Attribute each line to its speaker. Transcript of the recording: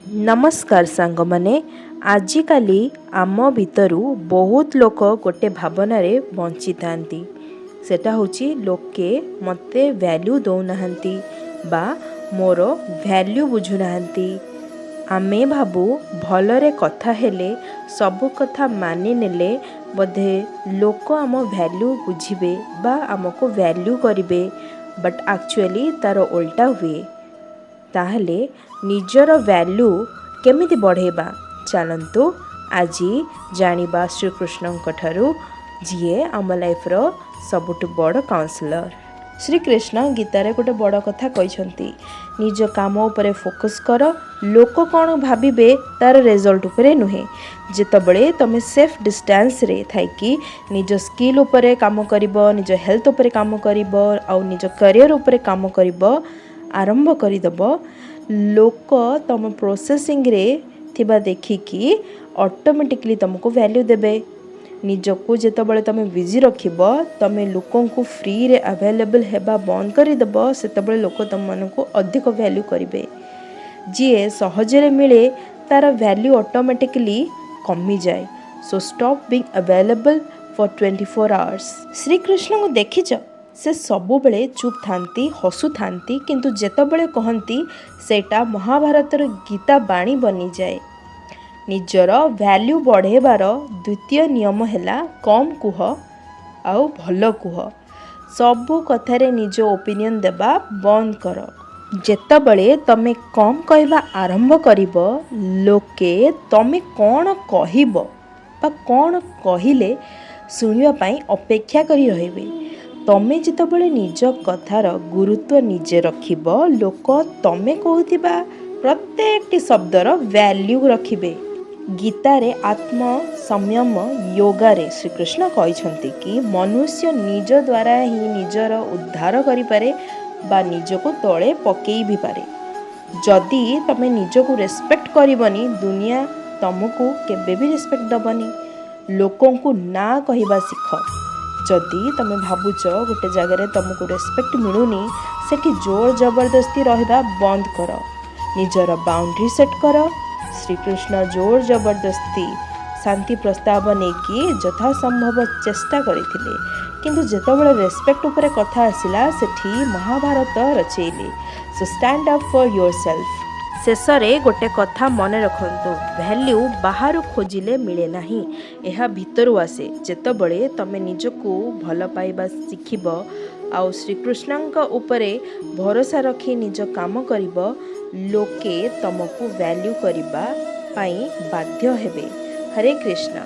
Speaker 1: नमस्कार सांग माने आजिकाली आम भितरु बहुत लोक गोटे भावना रे बंची थांती सेटा होची लोके मते वैल्यू दौ नहंती बा मोर वैल्यू बुझु नहंती। आमे भाबू भलरे कथा हेले सब कथा मानि नेले बोधे लोक आम वैल्यू बुझिबे बा आमको वैल्यू करिवे, बट एक्चुअली तार उल्टा हुए। ताहले निजर वैल्यू केमिति बढ़ेबा चलंतु आजी जानिबा श्रीकृष्णଙ୍କ ଠାରୁ जिए आम लाइफ रो सबुठु बड़ काउंसलर। श्रीकृष्ण गीतारे गोटे बड़ कथा कहते, निज काम उपरे फोकस कर, लोक कौन भाविबे तार रिजल्ट उपरे नुहे। जेतबळे तमे सेफ डिस्टेंस रे थाइकी निज स्किल उपरे काम करिवो, निज हेल्थ उपरे काम करिवो आ निज करियर उपरे काम करिवो आरंभ करिदब, लोक तम प्रोसेसिंग रे थिबा देखिकी ऑटोमेटिकली तुमको वैल्यू देबे। निजको जेतबळे तमे बिजी रखिबो, तमे लोकन को फ्री रे अवेलेबल हेबा बंद करिदब, सेतबळे लोक तम मानको अधिक वैल्यू करिवे। जिए सहजरे मिले तार वैल्यू ऑटोमेटिकली कमी जाए। So stop being available for 24 hours. Shri Krishna को देखिछ, से सबु बेले चुप थांती, हसु थांती, किंतु जेतबळे कहंती सेटा महाभारतर गीता बाणी बनी जाए। निजर वैल्यू बढ़ेबार द्वितीय नियम हैला कम कुह आउ भल कुह। सबु कथारे निज ओपिनियन देबा बंद कर। जेतबळे तमे कम कहबा आरंभ करिवो, लोके तमे कौन कहिबो बा कौन कहिले सुनिबा पई अपेक्षा करी रहिबे। तमे जितबळे निज कथार गुरुत्व निजे रखिबो, लोक तमे कहूथिबा प्रत्येक शब्दर वैल्यू रखिबे। गीतारे आत्म संयम योगारे श्रीकृष्ण कहते कि मनुष्य निज द्वारा ही निजर उद्धार करि पारे बा निजको तले पकई भी पारे। जदि तमे निजको रेस्पेक्ट करिवनी, दुनिया तुमको केबे भी रेस्पेक्ट दबनी। लोकों को ना कहिबा सिख। जदि तमे भाबुच गोटे जगह तुमको रेस्पेक्ट मिलूनी, सेठी जोर जबरदस्ती रहिबा बंद कर। निजर बाउंड्री सेट कर। श्रीकृष्ण जोर जबरदस्ती शांति प्रस्ताव नेकी यथा संभव चेष्टा करथिले, किंतु जेतबळे रेस्पेक्ट उपरे कथा आसिला सेठी महाभारत रचेले। So stand up for yourself. शेषरे गोटे कथा मन रखंतु, वैल्यू बाहर खोजिले मिले नाही, एहा भितरु आसे। जेतबळे तमे निजको भल पाइबा शिखिब आउ श्रीकृष्णଙ୍କ उपरे भरोसा रखी निज काम करिब, लोके तमको वैल्यू करिबा पाई बाध्य हेबे। हरे कृष्ण।